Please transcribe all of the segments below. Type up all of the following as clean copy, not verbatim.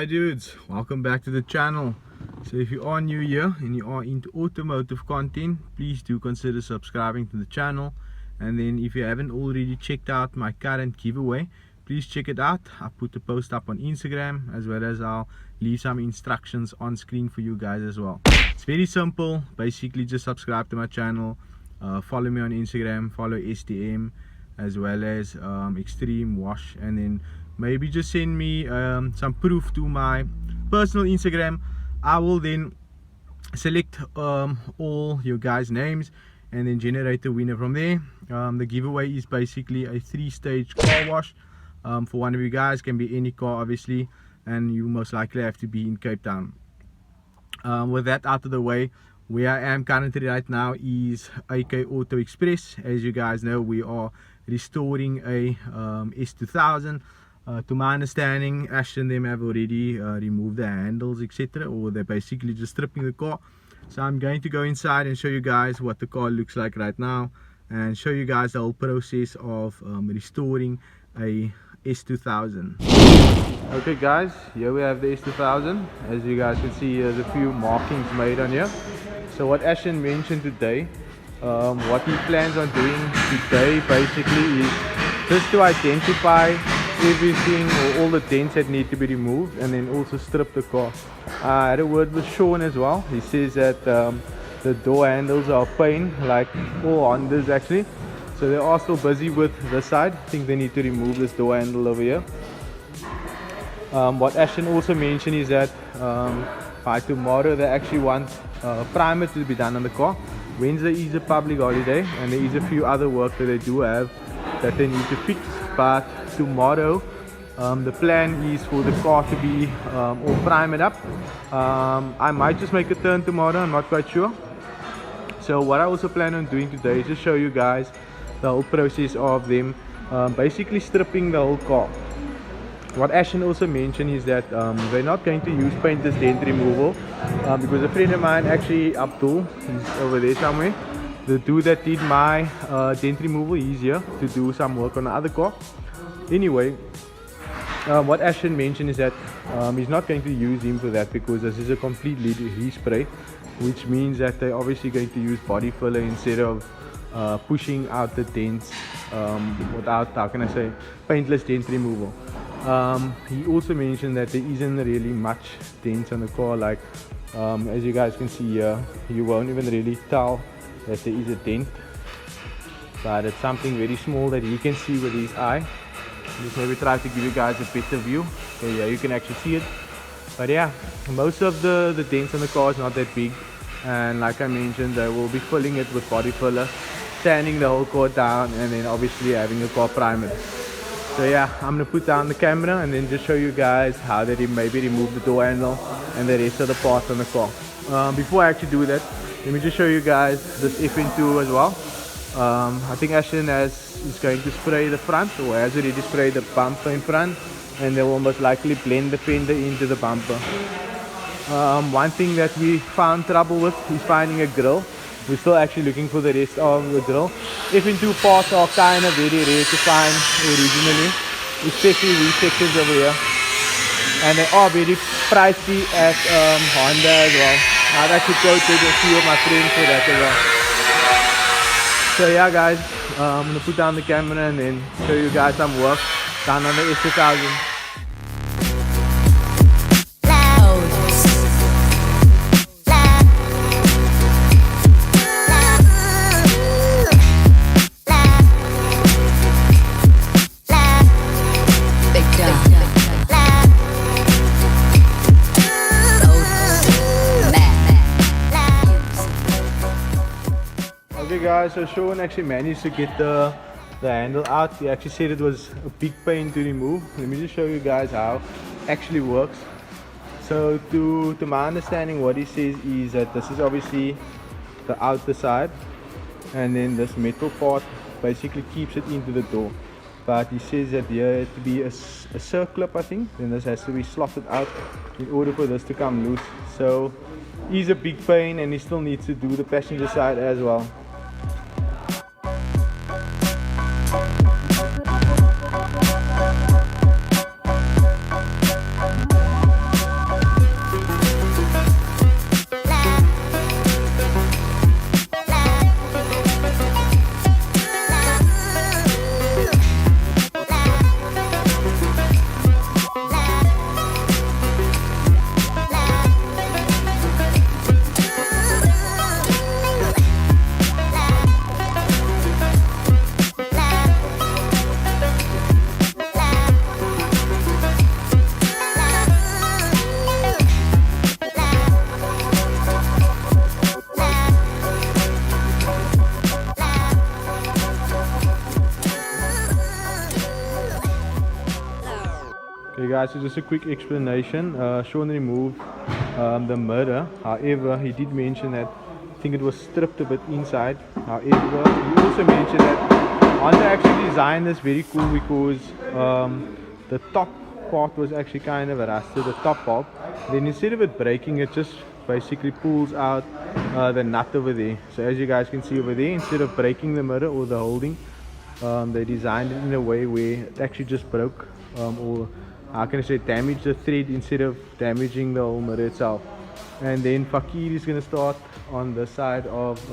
Alright dudes, welcome back to the channel. So if you are new here and you are into automotive content, please do consider subscribing to the channel. And then if you haven't already checked out my current giveaway, please check it out. I put the post up on Instagram, as well as I'll leave some instructions on screen for you guys as well. It's very simple. Basically just subscribe to my channel, follow me on Instagram, follow STM, as well as Extreme Wash, and then maybe just send me some proof to my personal Instagram. I will then select all your guys' names and then generate the winner from there. The giveaway is basically a 3-stage car wash for one of you guys. Can be any car obviously, and you most likely have to be in Cape Town. With that out of the way, where I am currently right now is AK Auto Express. As you guys know, we are restoring a S2000. To my understanding, ASHTON them have already removed the handles, etc., or they're basically just stripping the car. So I'm going to go inside and show you guys what the car looks like right now, and show you guys the whole process of restoring a S2000. Okay guys, here we have the S2000. As you guys can see, there's a few markings made on here. So what ASHTON mentioned today, what he plans on doing today basically is just to identify everything or all the dents that need to be removed, and then also strip the car. I had a word with Sean as well. He says that the door handles are a pain, like all Hondas actually. So they are still busy with this side. I think they need to remove this door handle over here. What ASHTON also mentioned is that by tomorrow they actually want primer to be done on the car. Wednesday is a public holiday, and there is a few other work that they do have that they need to fix. But tomorrow the plan is for the car to be all primed up. I might just make a turn tomorrow, I'm not quite sure. So what I also plan on doing today is to show you guys the whole process of them basically stripping the whole car. What ASHTON also mentioned is that they're not going to use paintless dent removal, because a friend of mine, actually Abdul, he's over there somewhere, the dude that did my dent removal, he's here to do some work on the other car. Anyway, what ASHTON mentioned is that he's not going to use him for that, because this is a completely respray, which means that they're obviously going to use body filler instead of pushing out the dents without, how can I say, paintless dent removal. He also mentioned that there isn't really much dents on the car, like as you guys can see here, you won't even really tell that there is a dent, but it's something very small that he can see with his eye. Just maybe try to give you guys a better view. So yeah, you can actually see it. But yeah, most of the dents on the car is not that big, and like I mentioned, they will be filling it with body filler, sanding the whole car down, and then obviously having the car primed. So yeah, I'm gonna put down the camera and then just show you guys how they maybe remove the door handle and the rest of the parts on the car. Before I actually do that, let me just show you guys this FN2 as well. I think ASHTON is going to spray the front, or has already sprayed the bumper in front, and they will most likely blend the fender into the bumper. One thing that we found trouble with is finding a grill. We're still actually looking for the rest of the grill. FN2 parts are kind of very rare to find originally, especially these sections over here, and they are very pricey at Honda as well. I've actually quoted a few of my friends for that as well. So yeah guys, I'm going to put down the camera and then show you guys some work done on the S2000. Okay guys, so Sean actually managed to get the handle out. He actually said it was a big pain to remove. Let me just show you guys how it actually works. So to my understanding, what he says is that this is obviously the outer side, and then this metal part basically keeps it into the door. But he says that there has to be a circlip, I think, then this has to be slotted out in order for this to come loose. So he's a big pain, and he still needs to do the passenger side as well. guys, so just a quick explanation. Sean removed the mirror. However, he did mention that I think it was stripped a bit inside. However, he also mentioned that Honda actually designed this very cool because the top part was actually kind of rusted, the top part. Then instead of it breaking, it just basically pulls out the nut over there. So as you guys can see over there, instead of breaking the mirror or the holding, they designed it in a way where it actually just broke, or how can I say, damaged the thread instead of damaging the whole mirror itself. And then Fakir is going to start on the side of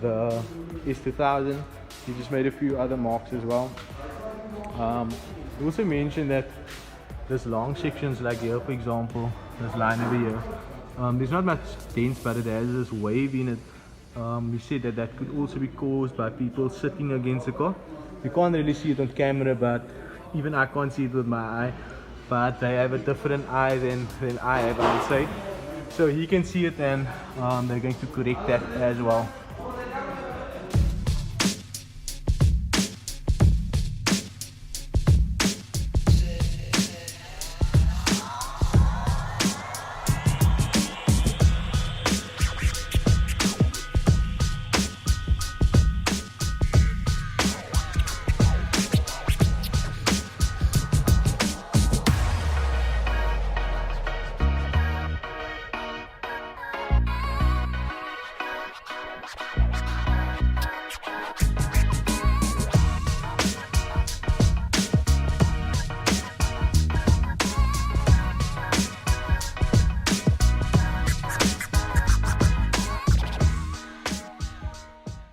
the S2000. He just made a few other marks as well. He also mentioned that there's long sections like here, for example, this line over here. There's not much dents, but it has this wave in it. He said that that could also be caused by people sitting against the car. You can't really see it on camera, but even I can't see it with my eye. But they have a different eye than I have, I would say. So he can see it, and they're going to correct that as well.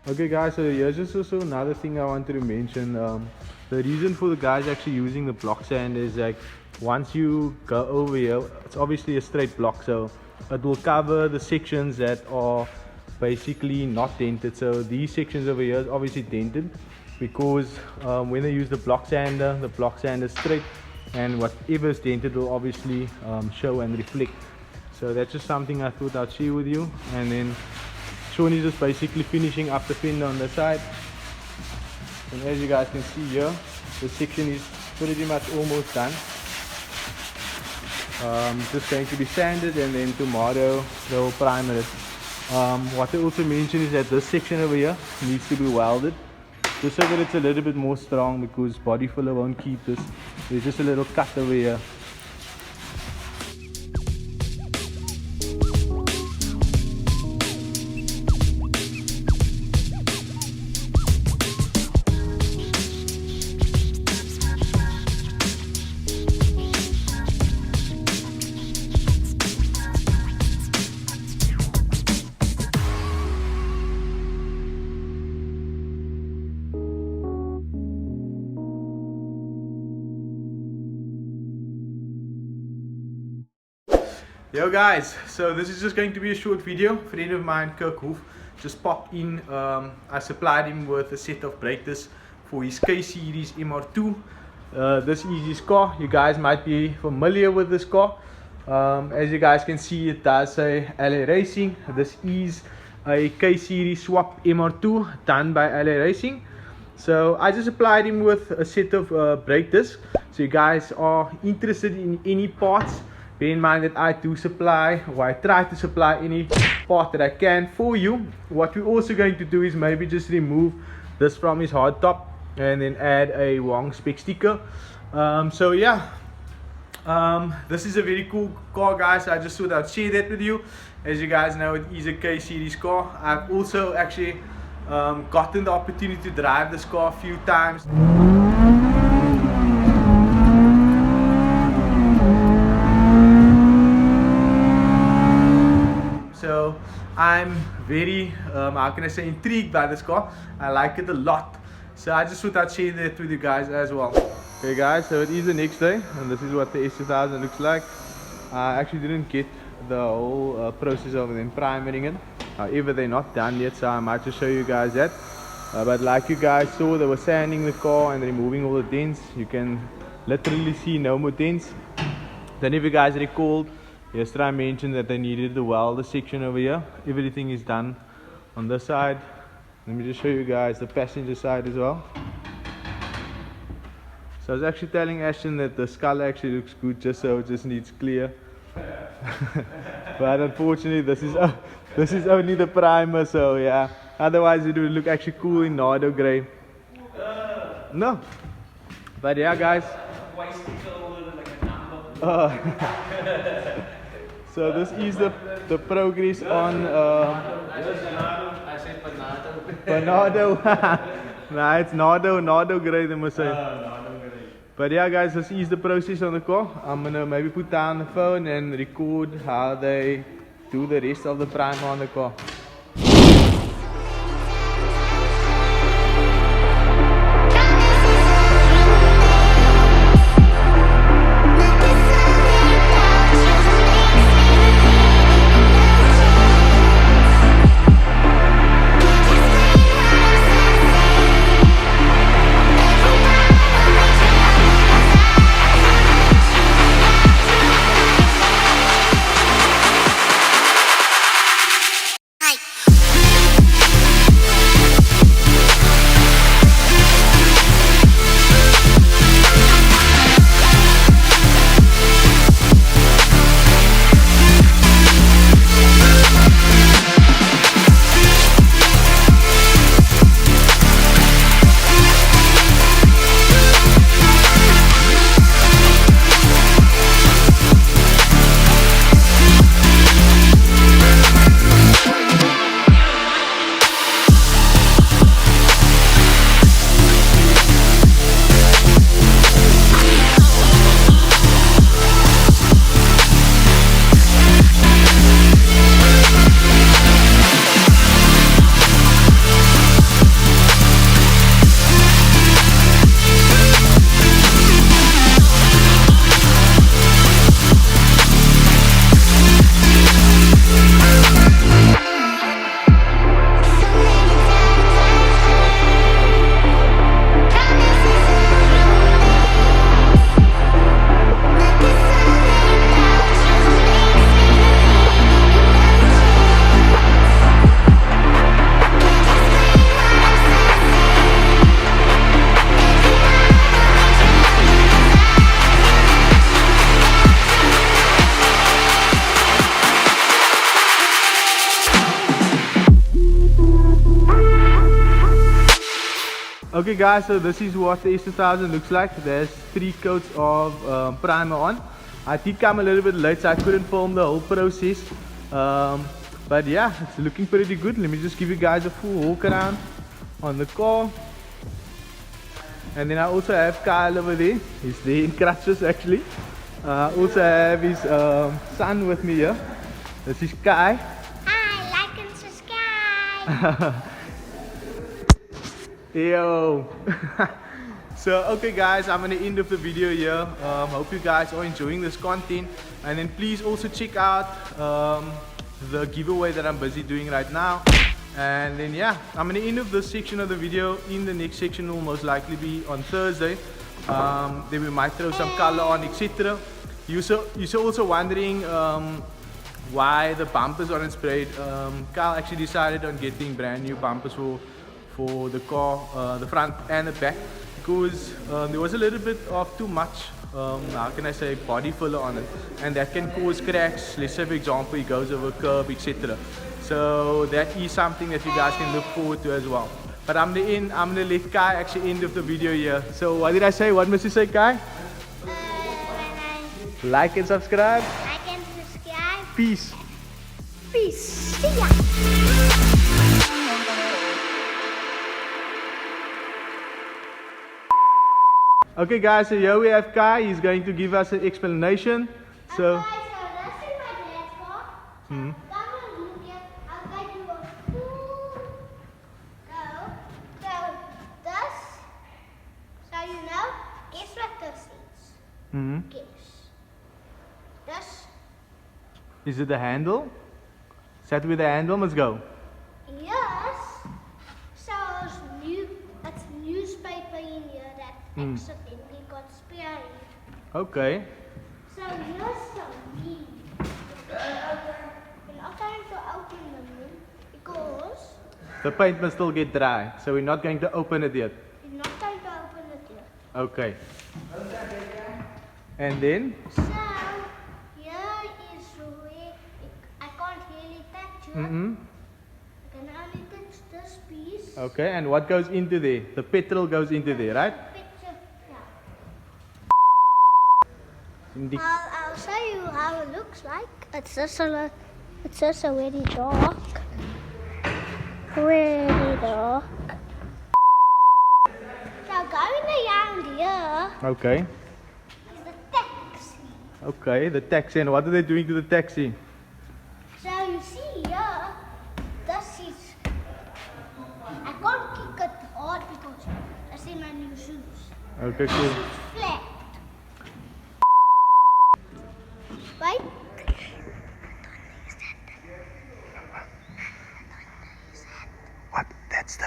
Okay guys, so here's just also another thing I wanted to mention. The reason for the guys actually using the block sand is like, once you go over here, it's obviously a straight block, so it will cover the sections that are basically not dented. So these sections over here is obviously dented because when they use the block sander is straight, and whatever is dented will obviously show and reflect. So that's just something I thought I'd share with you. And then Sean is just basically finishing up the fender on the side, and as you guys can see here, the section is pretty much almost done. Just going to be sanded, and then tomorrow they'll primer it. What they also mentioned is that this section over here needs to be welded, just so that it's a little bit more strong, because body filler won't keep this. There's just a little cut over here. Yo guys, so this is just going to be a short video. A friend of mine, Kirk Hoof, just popped in. I supplied him with a set of brake discs for his K-Series MR2. This is his car. You guys might be familiar with this car. As you guys can see, it does say ALOT Racing. This is a K-Series swap MR2 done by ALOT Racing. So I just supplied him with a set of brake discs. So you guys are interested in any parts, bear in mind that I do supply, or I try to supply any part that I can for you. What we're also going to do is maybe just remove this from his hardtop and then add a WONG spec sticker. So yeah, this is a very cool car guys. I just thought I'd share that with you. As you guys know, it is a K-Series car. I've also actually gotten the opportunity to drive this car a few times. So I'm very, how can I say, intrigued by this car. I like it a lot. So I just thought I'd share that with you guys as well. Okay guys, so it is the next day, and this is what the S2000 looks like. I actually didn't get the whole process of them primering it. However, they're not done yet, so I might just show you guys that. But like you guys saw, they were sanding the car and removing all the dents. You can literally see no more dents. Then if you guys recalled, yesterday I mentioned that they needed the welder section over here. Everything is done on this side. Let me just show you guys the passenger side as well. So I was actually telling Ashton that the skull actually looks good, just so it just needs clear. But unfortunately this is only the primer, so yeah. Otherwise it would look actually cool in Nardo grey. No. But yeah guys. So this is the progress on I said Bernardo. Nah, it's Nardo grey they must say. But yeah guys, this is the process on the car. I'm gonna maybe put down the phone and record how they do the rest of the primer on the car. Okay guys, so this is what the S2000 looks like. There's 3 coats of primer on. I did come a little bit late, so I couldn't film the whole process. But yeah, it's looking pretty good. Let me just give you guys a full walk around on the car. And then I also have Kyle over there. He's there in crutches actually. Also have his son with me here. This is Kai. Hi, like and subscribe. Yo. So okay guys, I'm gonna end of the video here. Hope you guys are enjoying this content, and then please also check out the giveaway that I'm busy doing right now. And then yeah, I'm gonna end of this section of the video. In the next section will most likely be on Thursday. Then we might throw some color on, etc. You're also wondering why the bumpers aren't sprayed. Kyle actually decided on getting brand new bumpers for the car, the front and the back, because there was a little bit of too much, how can I say, body filler on it, and that can cause cracks. Let's say for example it goes over a curb, etc. So that is something that you guys can look forward to as well. But I'm gonna let Kai actually end of the video here. So what did I say? What must you say, Kai? Like and subscribe. Like and subscribe. Peace. Peace. See ya. Okay guys, so here we have Kai. He's going to give us an explanation. So Okay, so that's in my dad's car. Mhm. Come and look at, I'll guide you a full go. So this, so you know, guess what this is? Guess. This, is it the handle? Is that where the handle must go? yes. So it's newspaper in here that accidentally got sprayed. Okay. So here's some meat. We're not going to open them because The paint must still get dry, so we're not going to open it yet. we're not going to open it yet. Okay. And then? So, here is where I can't really touch it. Mm-hmm. I can only touch this piece. Okay, and what goes into there? The petrol goes into there, right? Picture, yeah. In the I'll show you how it looks like. It's just a very dark. Really dark. Now going around here Okay. is the taxi. Okay, the taxi. And what are they doing to the taxi? So you see here, this is, I can't kick it hard because that's in my new shoes. Okay, cool. It's flat. Right? What? That's the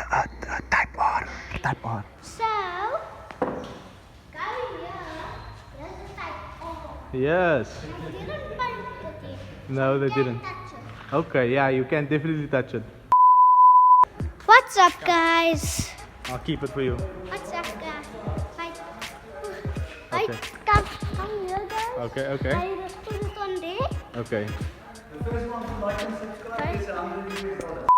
type R. Type R. So, going here, there's a type R. Yes. I didn't paint it yet. No, they You can't didn't. touch it. Okay, yeah, you can definitely touch it. What's up, guys? I'll keep it for you. What's up, guys? Right. Okay. Right. Come here, guys. Okay, okay. I just put it on there. Okay. Right.